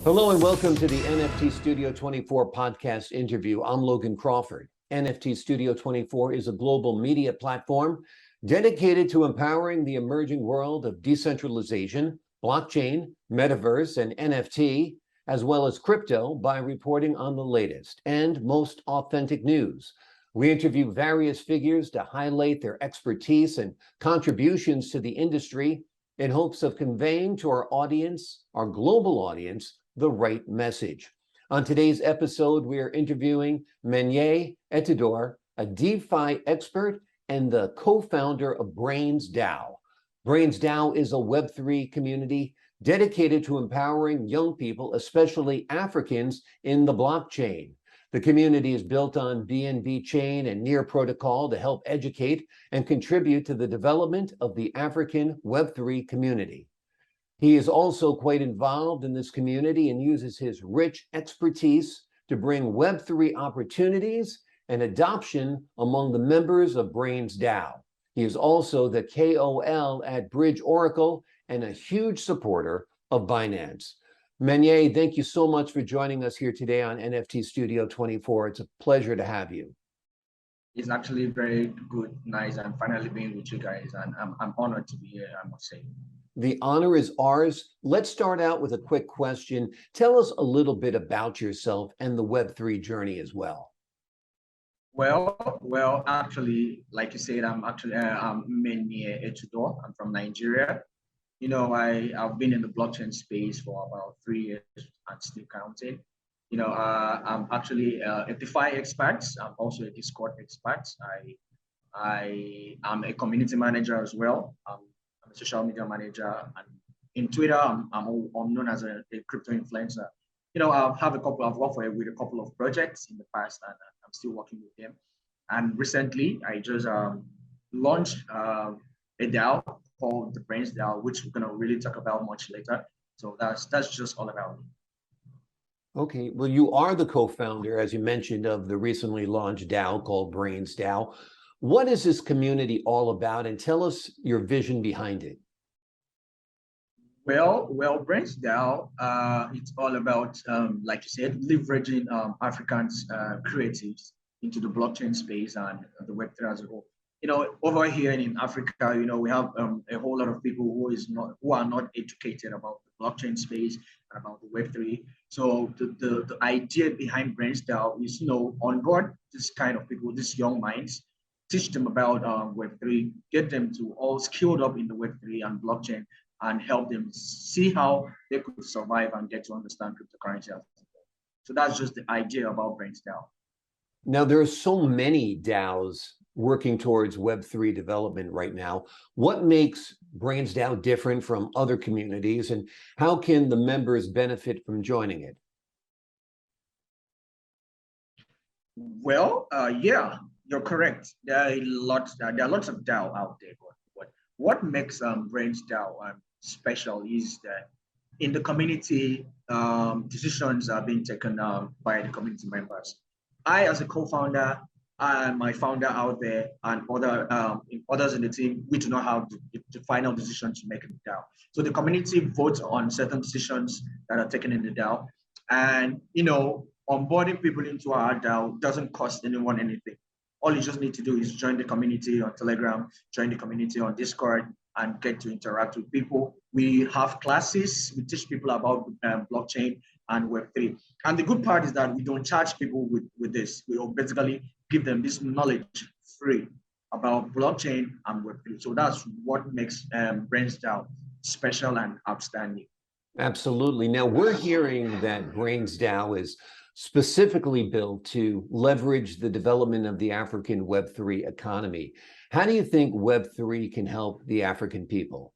Hello and welcome to the NFT Studio 24 podcast interview. I'm Logan Crawford. NFT Studio 24 is a global media platform dedicated to empowering the emerging world of decentralization, blockchain, metaverse, and NFT, as well as crypto, by reporting on the latest and most authentic news. We interview various figures to highlight their expertise and contributions to the industry in hopes of conveying to our audience, our global audience, the right message. On today's episode, we are interviewing Mmenie Etudor, a DeFi expert and the co-founder of Brains DAO. Brains DAO is a web3 community dedicated to empowering young people, especially Africans, in the blockchain. The community is built on BNB Chain and NEAR protocol to help educate and contribute to the development of the African web3 community. He is also quite involved in this community and uses his rich expertise to bring Web3 opportunities and adoption among the members of Brains DAO. He is also the KOL at Bridge Oracle and a huge supporter of Binance. Mmenie, thank you so much for joining us here today on NFT Studio 24. It's a pleasure to have you. It's actually very good, nice, and finally being with you guys, and I'm honored to be here, I must say. The honor is ours. Let's start out with a quick question. Tell us a little bit about yourself and the Web3 journey as well. Well, actually, like you said, I'm Mmenie Etudor. I'm from Nigeria. You know, I've been in the blockchain space for about 3 years and still counting. You know, I'm actually a DeFi expert. I'm also a Discord expert. I am a community manager as well. I'm a social media manager, and in Twitter, I'm known as a crypto influencer. You know, I've worked with a couple of projects in the past, and I'm still working with them. And recently, I just launched a DAO called the Brains DAO, which we're gonna really talk about much later. So that's just all about me. Okay, well, you are the co-founder, as you mentioned, of the recently launched DAO called Brains DAO. What is this community all about, and tell us your vision behind it? Well, Brains DAO, it's all about, like you said, leveraging Africans creatives into the blockchain space and the Web3 as a whole. You know, over here in Africa, you know, we have a whole lot of people who are not educated about the blockchain space and about the Web3. So the idea behind Brains DAO is, you know, onboard this kind of people, these young minds, teach them about Web3, get them to all skilled up in the Web3 and blockchain, and help them see how they could survive and get to understand cryptocurrency. So that's just the idea about Brains DAO. Now, there are so many DAOs working towards Web3 development right now. What makes Brains DAO different from other communities, and how can the members benefit from joining it? Well, yeah, you're correct. There are lots of DAO out there, but what makes Brains DAO special is that in the community, decisions are being taken by the community members. I, as a co-founder, and my founder out there, and others in the team, we do not have the final decision to make in the DAO. So the community votes on certain decisions that are taken in the DAO, and you know, onboarding people into our DAO doesn't cost anyone anything. All you just need to do is join the community on Telegram, join the community on Discord, and get to interact with people. We have classes, we teach people about blockchain and Web3. And the good part is that we don't charge people with this. We will basically give them this knowledge free about blockchain and Web3. So that's what makes Brains DAO special and outstanding. Absolutely. Now, we're hearing that Brains DAO is specifically built to leverage the development of the African Web3 economy. How do you think Web3 can help the African people?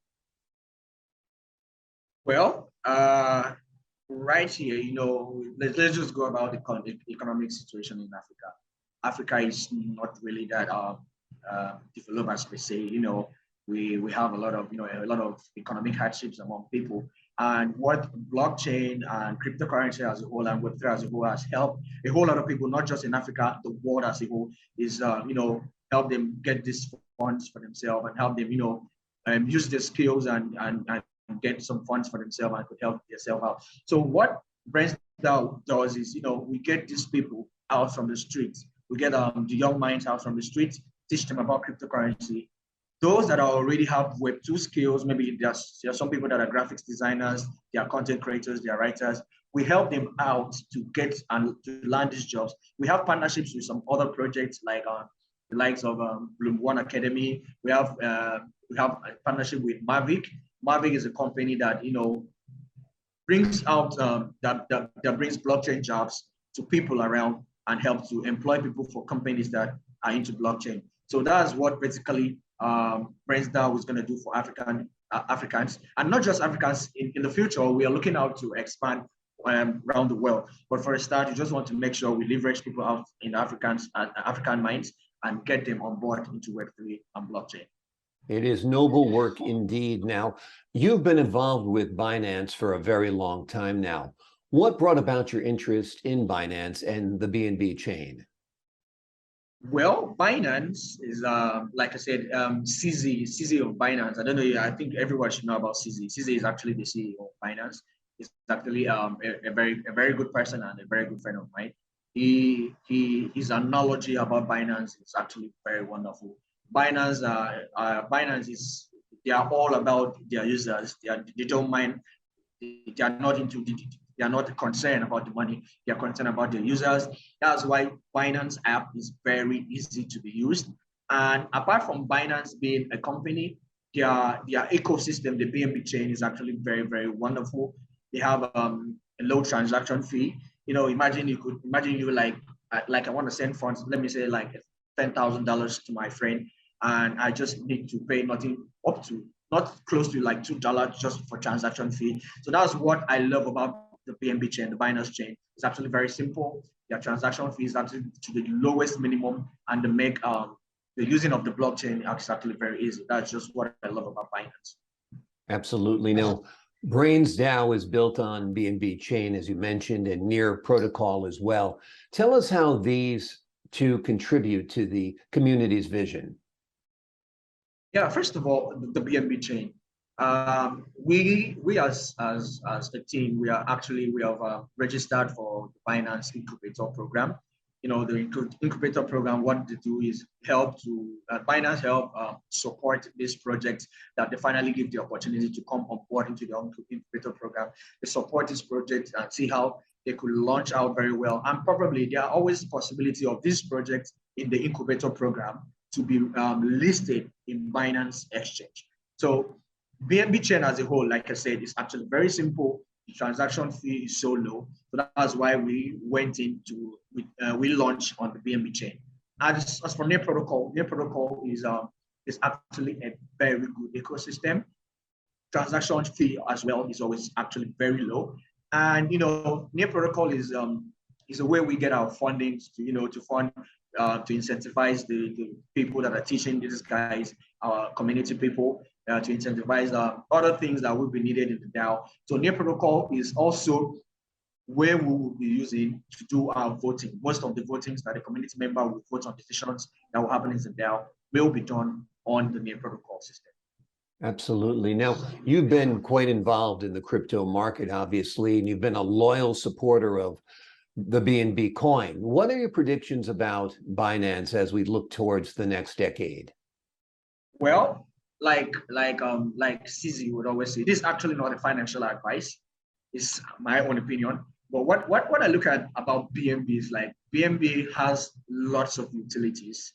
Well, right here, you know, let's just go about the economic situation in Africa. Africa is not really that developed as per se. You know, we have a lot of economic hardships among people. And what blockchain and cryptocurrency as a whole and Web3 as a whole has helped a whole lot of people, not just in Africa, the world as a whole, is help them get these funds for themselves and help them use their skills and get some funds for themselves and could help themselves out. So what Brains DAO does is, we get these people out from the streets. We get the young minds out from the streets, teach them about cryptocurrency. Those that already have Web2 skills, maybe there's some people that are graphics designers, they are content creators, they are writers. We help them out to get and to land these jobs. We have partnerships with some other projects like the likes of Bloom One Academy. We have a partnership with Mavic. Mavic is a company that brings out that brings blockchain jobs to people around and help to employ people for companies that are into blockchain. So that's what basically Brains DAO is going to do for Africans, and not just Africans. In the future, we are looking out to expand around the world. But for a start, you just want to make sure we leverage people out in African minds and get them on board into Web3 and blockchain. It is noble work indeed. Now, you've been involved with Binance for a very long time now. What brought about your interest in Binance and the BNB chain? Well, Binance is, like I said, CZ of Binance. I don't know. I think everyone should know about CZ. CZ is actually the CEO of Binance. He's actually a very good person and a very good friend of mine. His analogy about Binance is actually very wonderful. Binance is, they are all about their users. They don't mind. They are not into they are not concerned about the money. They are concerned about their users. That's why Binance app is very easy to be used. And apart from Binance being a company, their ecosystem, the BNB chain, is actually very, very wonderful. They have a low transaction fee. Imagine you like I want to send funds. Let me say like $10,000 to my friend, and I just need to pay nothing up to not close to like $2 just for transaction fee. So that's what I love about the BNB chain, the Binance chain. It's actually very simple. Their transaction fee is actually to the lowest minimum, and the using of the blockchain is actually very easy. That's just what I love about Binance. Absolutely. Now, Brains DAO is built on BNB chain, as you mentioned, and NEAR protocol as well. Tell us how these two contribute to the community's vision. Yeah, first of all, the BNB chain. We as a team, we have registered for the Binance Incubator program. The incubator program, what they do is Binance help support this project that they finally give the opportunity to come on board into the incubator program. They support this project and see how they could launch out very well. And probably there are always possibility of this project in the incubator program to be listed in Binance Exchange. So BNB chain as a whole, like I said, is actually very simple. The transaction fee is so low. So that's why we went into, we launched on the BNB chain. As for NEAR protocol is actually a very good ecosystem. Transaction fee as well is always actually very low. And NEAR protocol is a way we get our funding to fund to incentivize the people that are teaching these guys, our community people, to incentivize other things that will be needed in the DAO. So NEAR protocol is also where we will be using to do our voting. Most of the votings that the community member will vote on decisions that will happen in the DAO will be done on the NEAR protocol system. Absolutely. Now, you've been quite involved in the crypto market, obviously, and you've been a loyal supporter of the BNB coin. What are your predictions about Binance as we look towards the next decade? Well, like CZ would always say, this is actually not a financial advice. It's my own opinion. But what I look at about BNB is like BNB has lots of utilities,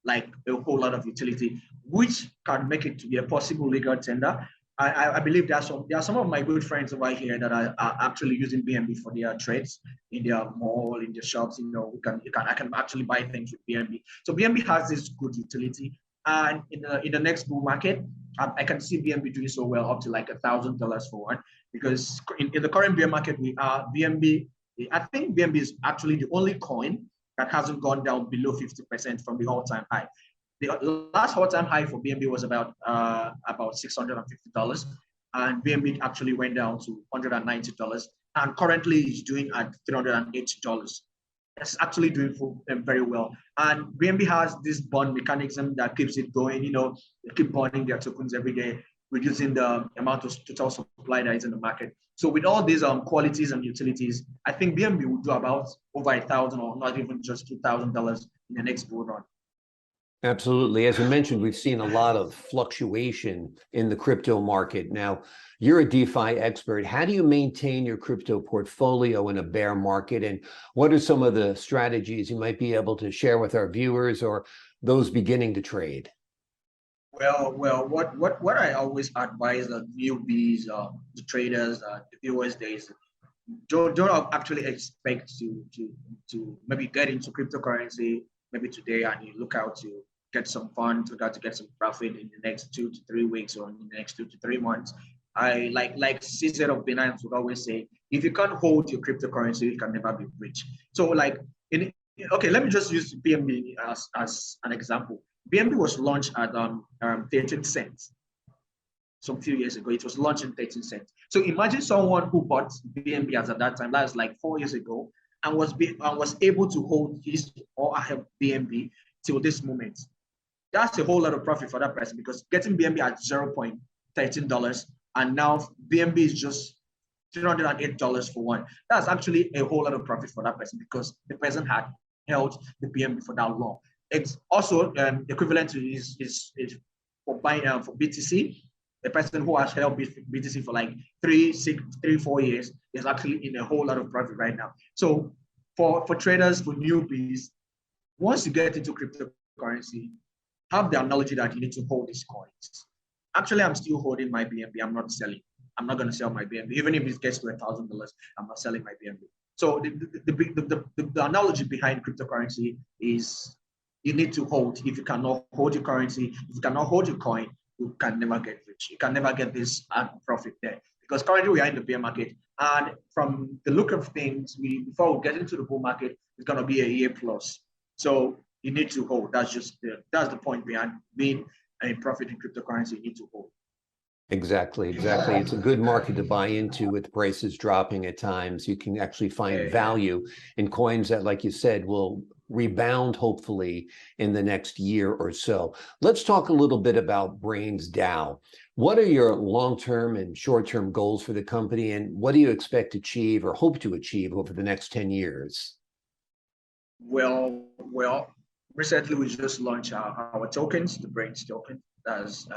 like a whole lot of utility, which can make it to be a possible legal tender. I believe there are some of my good friends over here that are actually using BNB for their trades in their mall, in their shops. I can actually buy things with BNB. So BNB has this good utility, and in the next bull market, I can see BNB doing so well up to like $1,000 for one. Because in the current bear market, BNB. I think BNB is actually the only coin that hasn't gone down below 50% from the all-time high. The last all-time high for BNB was about $650, and BNB actually went down to $190, and currently is doing at $380. It's actually doing very well. And BNB has this bond mechanism that keeps it going. They keep bonding their tokens every day. reducing the amount of total supply that is in the market. So with all these qualities and utilities, I think BNB will do about over $1,000 or not even just $2,000 in the next bull run. Absolutely. As you mentioned, we've seen a lot of fluctuation in the crypto market. Now, you're a DeFi expert. How do you maintain your crypto portfolio in a bear market? And what are some of the strategies you might be able to share with our viewers or those beginning to trade? Well, what I always advise the newbies, the traders, the viewers, is don't actually expect to maybe get into cryptocurrency maybe today and you look out to get some fun, to get some profit in the next 2 to 3 weeks or in the next 2 to 3 months. I like Caesar of Binance would always say, if you can't hold your cryptocurrency, you can never be rich. So like okay, let me just use BNB as an example. BNB was launched at 13 cents. Some few years ago, it was launched in 13 cents. So imagine someone who bought BNB as at that time, that was like 4 years ago, and was able to hold his or her BNB till this moment. That's a whole lot of profit for that person, because getting BNB at $0.13 and now BNB is just $308 for one. That's actually a whole lot of profit for that person because the person had held the BNB for that long. It's also equivalent to is for buying for BTC. A person who has held BTC for like 4 years is actually in a whole lot of profit right now. So for traders, for newbies, once you get into cryptocurrency, have the knowledge that you need to hold these coins. Actually, I'm still holding my BNB. I'm not selling. I'm not going to sell my BNB. Even if it gets to $1,000, I'm not selling my BNB. So the analogy behind cryptocurrency is you need to hold. If you cannot hold your currency, if you cannot hold your coin, you can never get rich. You can never get this profit there. Because currently we are in the bear market. And from the look of things, before we get into the bull market, it's going to be a year plus. So you need to hold. That's the point behind being a profit in cryptocurrency. You need to hold. Exactly. It's a good market to buy into with prices dropping at times. You can actually find value in coins that, like you said, will rebound hopefully in the next year or so. Let's talk a little bit about Brains DAO. What are your long-term and short-term goals for the company, and what do you expect to achieve or hope to achieve over the next 10 years? Well, recently we just launched our tokens, the Brains token. That's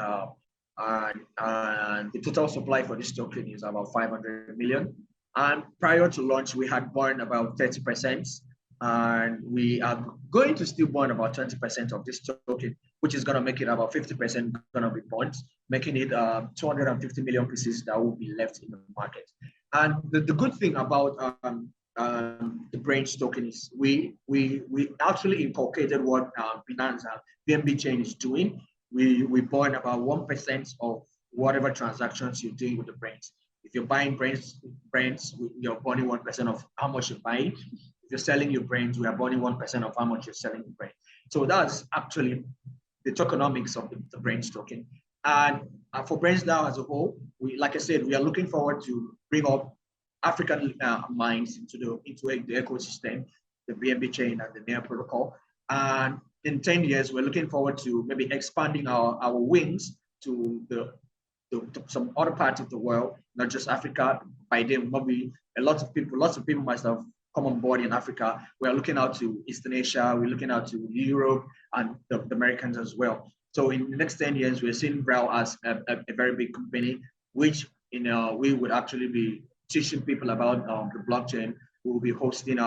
and the total supply for this token is about 500 million. And prior to launch, we had burned about 30%, and we are going to still burn about 20% of this token, which is going to make it about 50% going to be burned, making it 250 million pieces that will be left in the market. And the good thing about the Brains token is we actually inculcated what Binance BNB Chain is doing. We burn about 1% of whatever transactions you're doing with the Brains. If you're buying Brains, you're burning 1% of how much you're buying. If you're selling your Brains, we are burning 1% of how much you're selling your Brains. So that's actually the tokenomics of the Brains token. And for Brains DAO as a whole, like I said, we are looking forward to bring up African mines into the ecosystem, the BNB chain and the NEAR protocol. And in 10 years, we're looking forward to maybe expanding our wings to some other parts of the world, not just Africa. By then, maybe lots of people must have come on board in Africa. We're looking out to Eastern Asia, we're looking out to Europe and the Americans as well. So in the next 10 years, we're seeing BRAO as a very big company, which we would actually be teaching people about the blockchain. We'll be hosting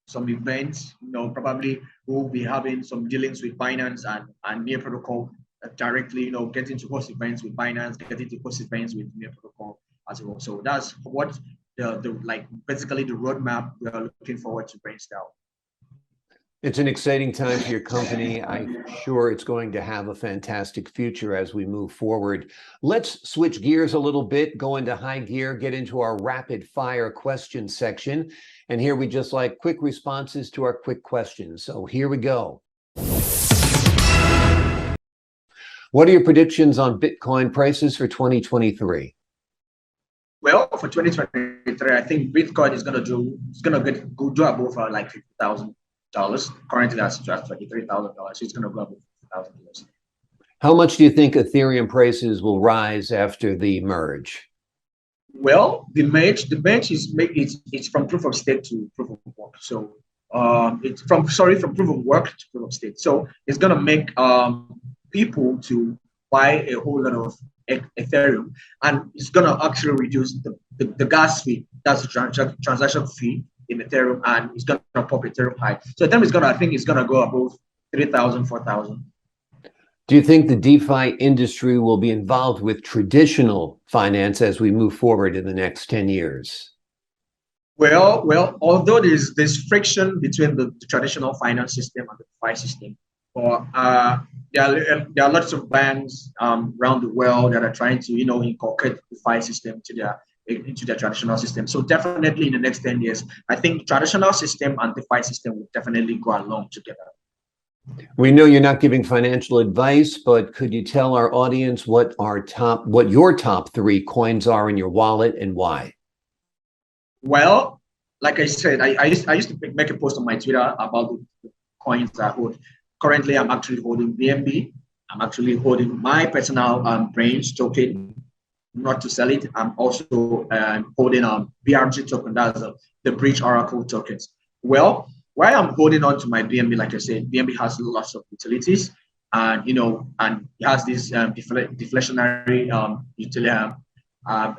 some events, probably we'll be having some dealings with Binance and NEAR protocol directly, getting to host events with Binance, getting to host events with NEAR protocol as well. So that's what basically the roadmap we are looking forward to Brains DAO. It's an exciting time for your company. I'm sure it's going to have a fantastic future as we move forward. Let's switch gears a little bit, go into high gear, get into our rapid fire question section. And here we just like quick responses to our quick questions. So here we go. What are your predictions on Bitcoin prices for 2023? Well, for 2023, I think Bitcoin is going to do above like $50,000. Currently, that's just $23,000. So it's going to go above $50,000. How much do you think Ethereum prices will rise after the merge? Well, the merge it's from proof of stake to proof of work. So it's from proof of work to proof of stake. So it's gonna make people to buy a whole lot of Ethereum, and it's gonna actually reduce the gas fee. That's the transaction fee in Ethereum, and it's gonna pop Ethereum high. So then I think it's gonna go above 3,000, 4,000. Do you think the DeFi industry will be involved with traditional finance as we move forward in the next 10 years? Well, although there's friction between the traditional finance system and the DeFi system, but there are lots of banks around the world that are trying to inculcate the DeFi system into their traditional system. So definitely in the next 10 years, I think traditional system and DeFi system will definitely go along together. We know you're not giving financial advice, but could you tell our audience what your top 3 coins are in your wallet and why? Well, like I said, I used to make a post on my Twitter about the coins I hold. Currently, I'm actually holding BNB. I'm actually holding my personal Brains token, not to sell it. I'm also holding BRG token, that's the Bridge Oracle tokens. Well, why I'm holding on to my BNB, like I said, BNB has lots of utilities, and and it has this deflationary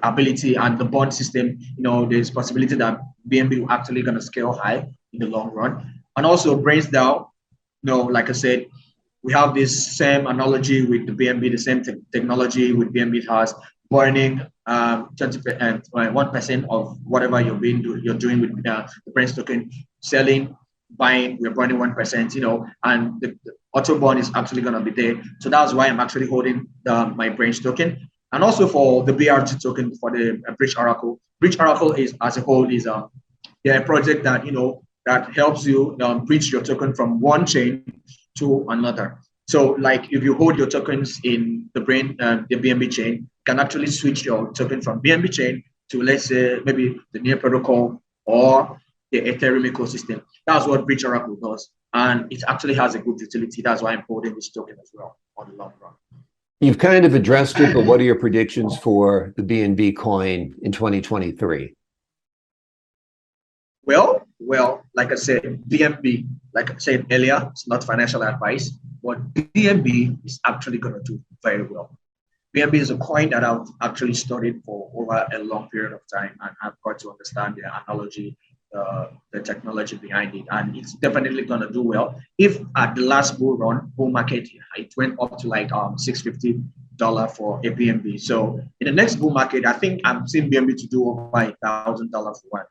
ability, and the bond system. There's possibility that BNB will actually going to scale high in the long run. And also Brains DAO, like I said, we have this same analogy with the BNB, the same technology with BNB has burning 20% 1% of whatever you're doing with the Brains token, selling, buying, we're burning 1%, and the auto bond is actually going to be there. So that's why I'm actually holding my Brains token. And also for the BRG token, for the Bridge Oracle. Bridge Oracle is, as a whole, is a project that that helps you bridge your token from one chain to another. So, like if you hold your tokens in the BNB chain, you can actually switch your token from BNB chain to, let's say, maybe the NEAR protocol or the Ethereum ecosystem. That's what Bridge Oracle does, and it actually has a good utility. That's why I'm holding this token as well on the long run. You've kind of addressed it, but what are your predictions for the BNB coin in 2023? Well, like I said, BNB, like I said earlier, it's not financial advice, but BNB is actually going to do very well. BNB is a coin that I've actually studied for over a long period of time, and I've got to understand the analogy, the technology behind it, and it's definitely going to do well. If at the last bull market, it went up to like $650 for a BNB. So in the next bull market, I think I'm seeing BNB to do over $1,000 for one.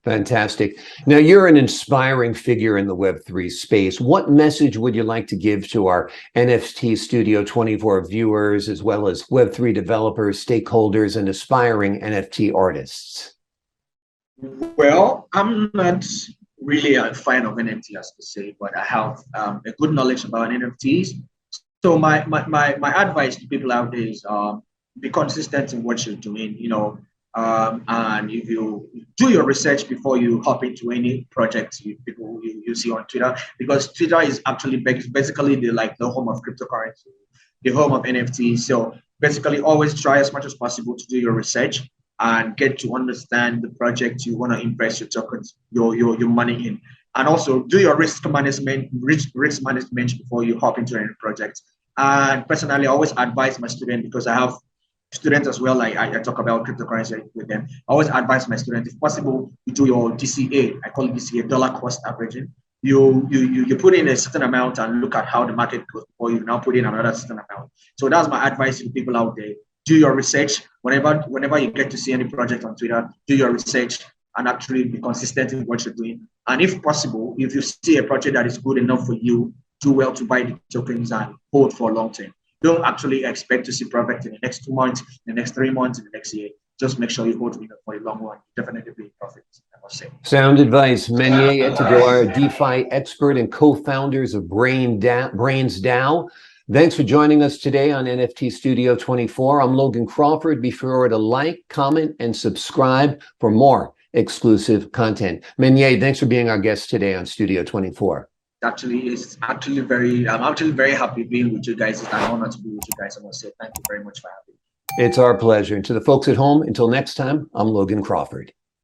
Fantastic. Now, you're an inspiring figure in the Web3 space. What message would you like to give to our NFT Studio 24 viewers, as well as Web3 developers, stakeholders, and aspiring NFT artists? Well, I'm not really a fan of NFTs, as to say, but I have a good knowledge about NFTs. So my advice to people out there is be consistent in what you're doing, and if you do your research before you hop into any projects you see on Twitter, because Twitter is actually basically the home of cryptocurrency, the home of NFTs. So basically, always try as much as possible to do your research and get to understand the project you want to invest your tokens, your money in, and also do your risk management before you hop into any project. And personally, I always advise my students, because I have students as well, I talk about cryptocurrency with them. I always advise my students, if possible, you do your DCA. I call it DCA, dollar cost averaging. You put in a certain amount and look at how the market goes before you now put in another certain amount. So that's my advice to people out there. Do your research. Whenever you get to see any project on Twitter, do your research and actually be consistent in what you're doing. And if possible, if you see a project that is good enough for you, do well to buy the tokens and hold for long term. Don't actually expect to see profit in the next 2 months, in the next 3 months, in the next year. Just make sure you hold for the long run. Definitely be in profit, I must say. Sound advice. Mmenie Etudor, DeFi expert and co-founders of Brains DAO. Thanks for joining us today on NFT Studio 24. I'm Logan Crawford. Be sure to like, comment, and subscribe for more exclusive content. Mmenie, thanks for being our guest today on Studio 24. It's actually I'm actually very happy being with you guys. It's an honor to be with you guys. I want to say thank you very much for having me. It's our pleasure. And to the folks at home, until next time, I'm Logan Crawford.